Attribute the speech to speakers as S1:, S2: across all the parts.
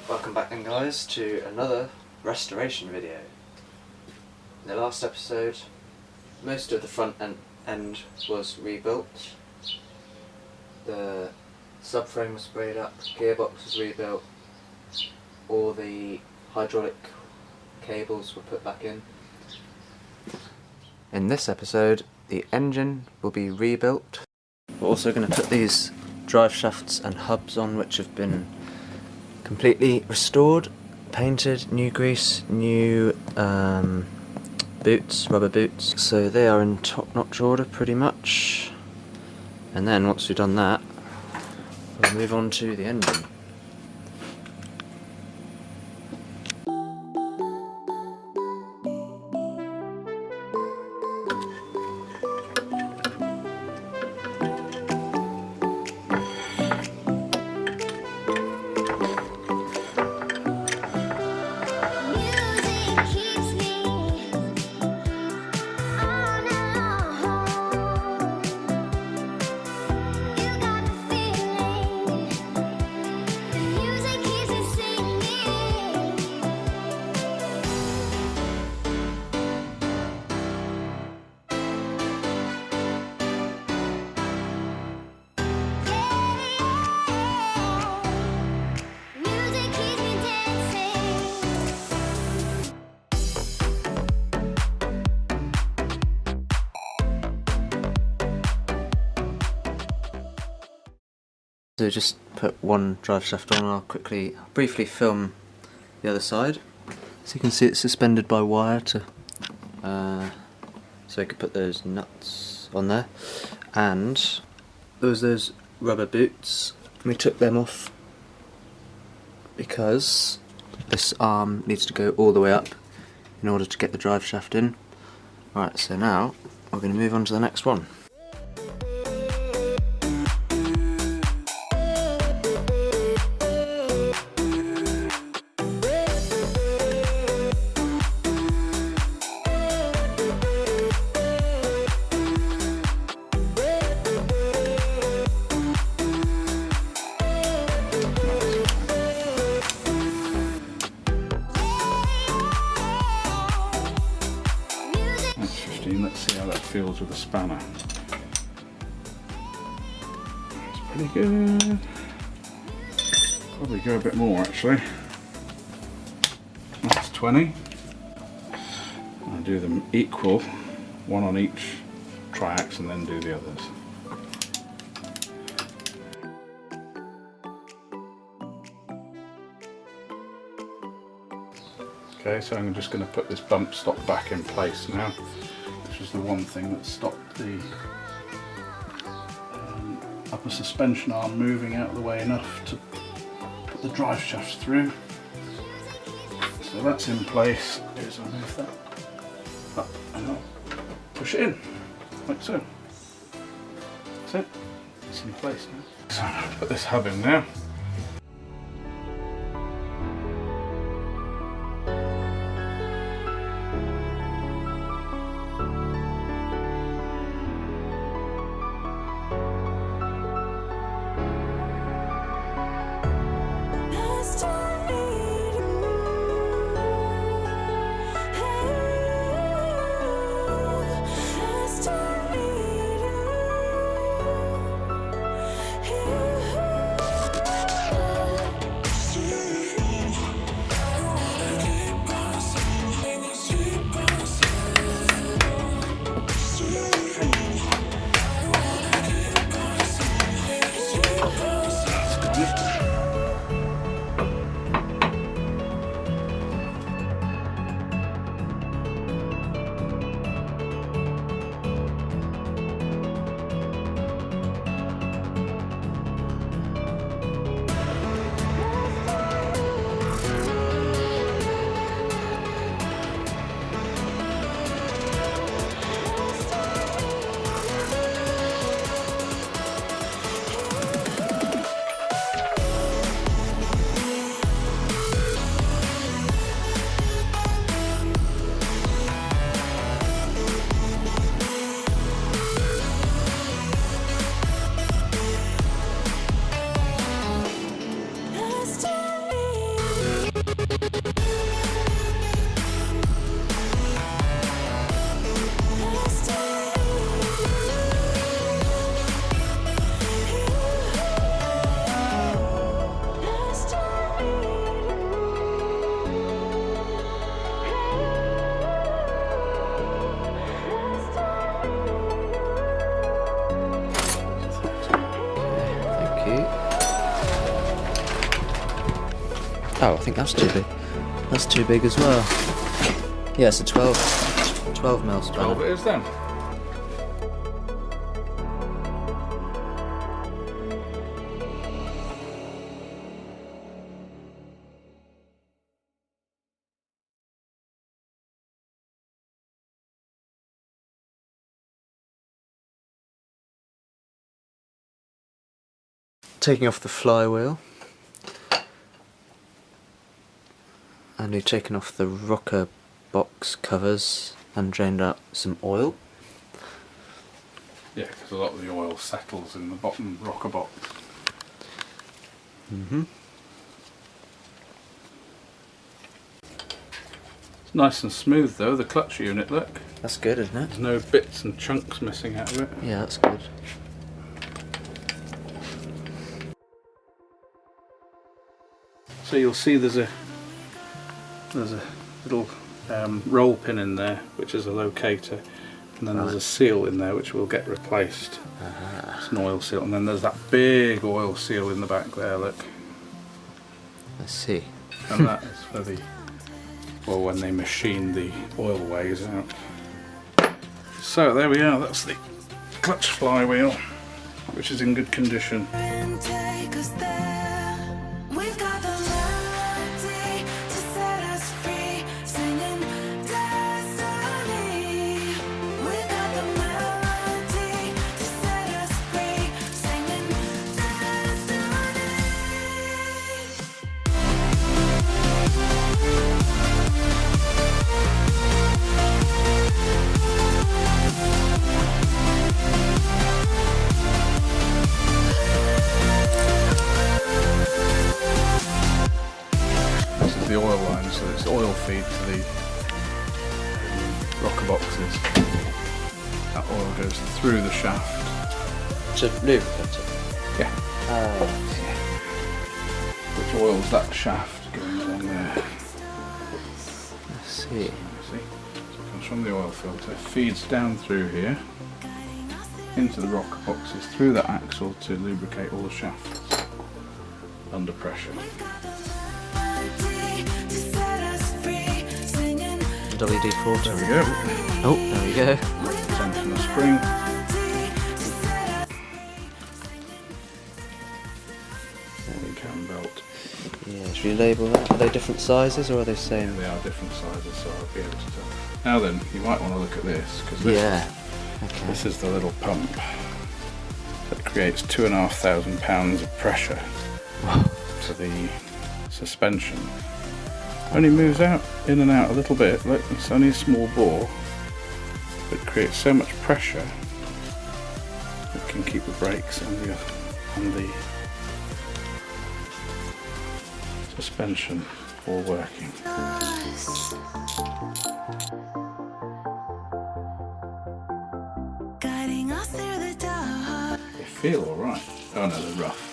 S1: Welcome back then guys to another restoration video. In the last episode, most of the front end was rebuilt. The subframe was sprayed up, gearbox was rebuilt, all the hydraulic cables were put back in. In this episode, the engine will be rebuilt. We're also going to put these drive shafts and hubs on, which have been completely restored, painted, new grease, new boots, rubber boots. So they are in top-notch order pretty much. And then once we've done that, we'll move on to the engine. So just put one drive shaft on, and I'll briefly film the other side. So you can see it's suspended by wire to, so I could put those nuts on there. And there was those rubber boots. We took them off because this arm needs to go all the way up in order to get the drive shaft in. Right, so now we're going to move on to the next one.
S2: Let's see how that feels with a spanner. That's pretty good. Probably go a bit more actually. That's 20. I'll do them equal, one on each triax, and then do the others. Okay, so I'm just going to put this bump stop back in place now. Which is the one thing that stopped the upper suspension arm moving out of the way enough to put the drive shafts through. So that's in place. Here's I'll move that up and I'll push it in, like so. That's it. It's in place now. So I'll put this hub in now.
S1: you. Oh, I think that's too big. That's too big as well. Yeah, it's a 12 mil spanner.
S2: 12 it is then.
S1: Taking off the flywheel. And we've taken off the rocker box covers and drained out some oil.
S2: Yeah, because a lot of the oil settles in the bottom rocker box. It's nice and smooth though, the clutch unit, look.
S1: That's good, isn't it?
S2: There's no bits and chunks missing out of it.
S1: Yeah, that's good.
S2: So you'll see there's a little roll pin in there, which is a locator, and then there's a seal in there which will get replaced. It's an oil seal, and then there's that big oil seal in the back there, look.
S1: I see.
S2: And that is for the, well, when they machine the oil ways out. So there we are, that's the clutch flywheel, which is in good condition. The oil line, so it's oil feed to the rocker boxes. That oil goes through the shaft.
S1: To lubricant it?
S2: Yeah. Which oils that shaft going along there.
S1: I see.
S2: See? So it comes from the oil filter, feeds down through here, into the rocker boxes, through that axle to lubricate all the shafts under pressure.
S1: WD-40.
S2: There we go.
S1: Oh, there we go.
S2: Tension the spring. Rolling cam belt.
S1: Yeah, should we label that? Are they different sizes or are they same?
S2: They are different sizes, so I'll be able to tell. Now then, you might want to look at this, because this, this is the little pump that creates 2,500 pounds of pressure to the suspension. Only moves out, in and out a little bit. Look, it's only a small bore, but it creates so much pressure it can keep the brakes and the suspension all working. They feel alright. Oh no, they're rough.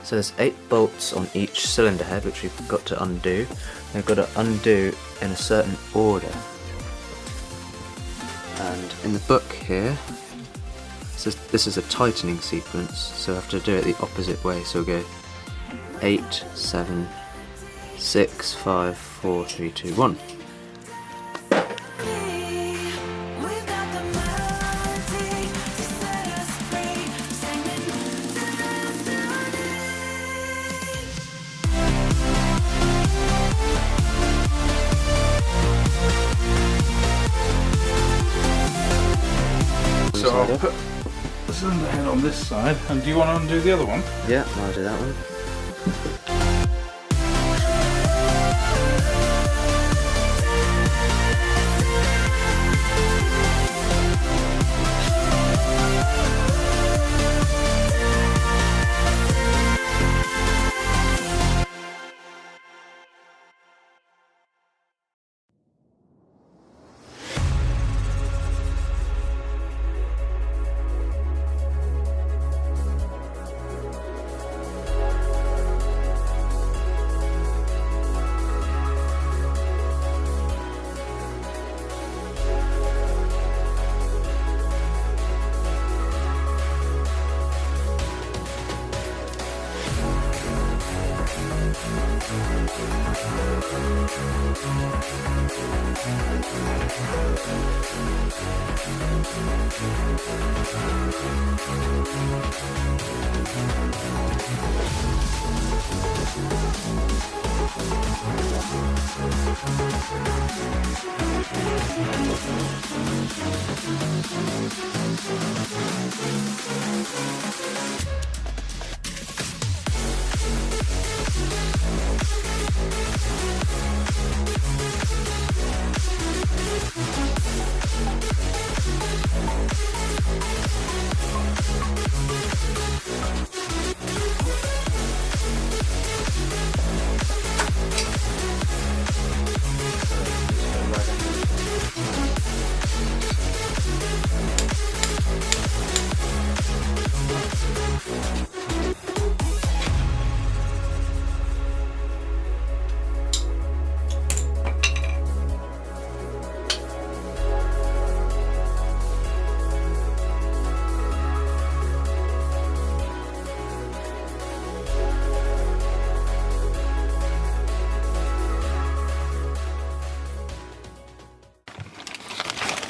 S1: So there's 8 bolts on each cylinder head which we've got to undo. They've got to undo in a certain order. And in the book here, it says this is a tightening sequence, so I have to do it the opposite way. So we'll go 8, 7, 6, 5, 4, 3, 2, 1.
S2: So I'll put the cylinder head on this side, and do you want to undo the other one?
S1: Yeah, I'll do that one.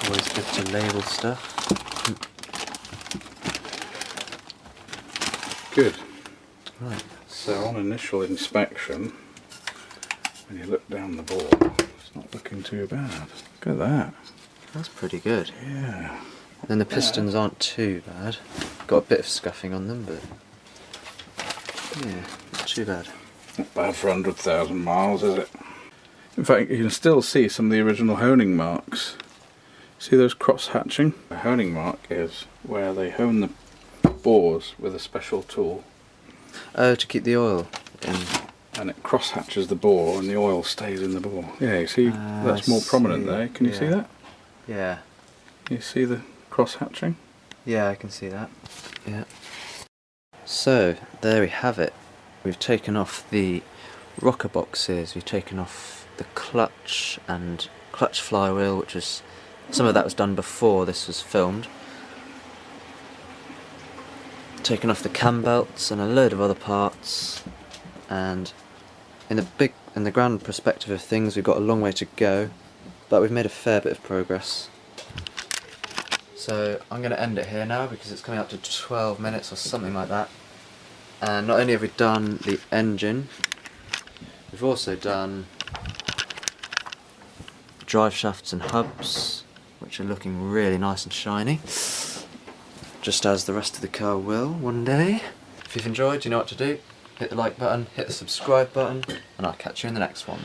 S1: Always good to label stuff.
S2: Good.
S1: Right.
S2: So on initial inspection, when you look down the bore, it's not looking too bad. Look at that.
S1: That's pretty good.
S2: Yeah.
S1: And the pistons aren't too bad. Got a bit of scuffing on them, but yeah, not too bad.
S2: Not bad for 100,000 miles, is it? In fact, you can still see some of the original honing marks. See those cross hatching? The honing mark is where they hone the bores with a special tool.
S1: Oh, to keep the oil in.
S2: And it cross hatches the bore and the oil stays in the bore. Yeah, you see that's
S1: I
S2: more prominent
S1: see.
S2: there. Can you see
S1: Yeah.
S2: that?
S1: Yeah.
S2: You see the cross hatching?
S1: Yeah, I can see that. Yeah. So, there we have it. We've taken off the rocker boxes, we've taken off the clutch and clutch flywheel, which was, some of that was done before this was filmed. Taken off the cam belts and a load of other parts, and in the grand perspective of things, we've got a long way to go, but we've made a fair bit of progress. So I'm going to end it here now because it's coming up to 12 minutes or something like that. And not only have we done the engine, we've also done drive shafts and hubs, which are looking really nice and shiny, just as the rest of the car will one day. If you've enjoyed, you know what to do. Hit the like button, hit the subscribe button, and I'll catch you in the next one.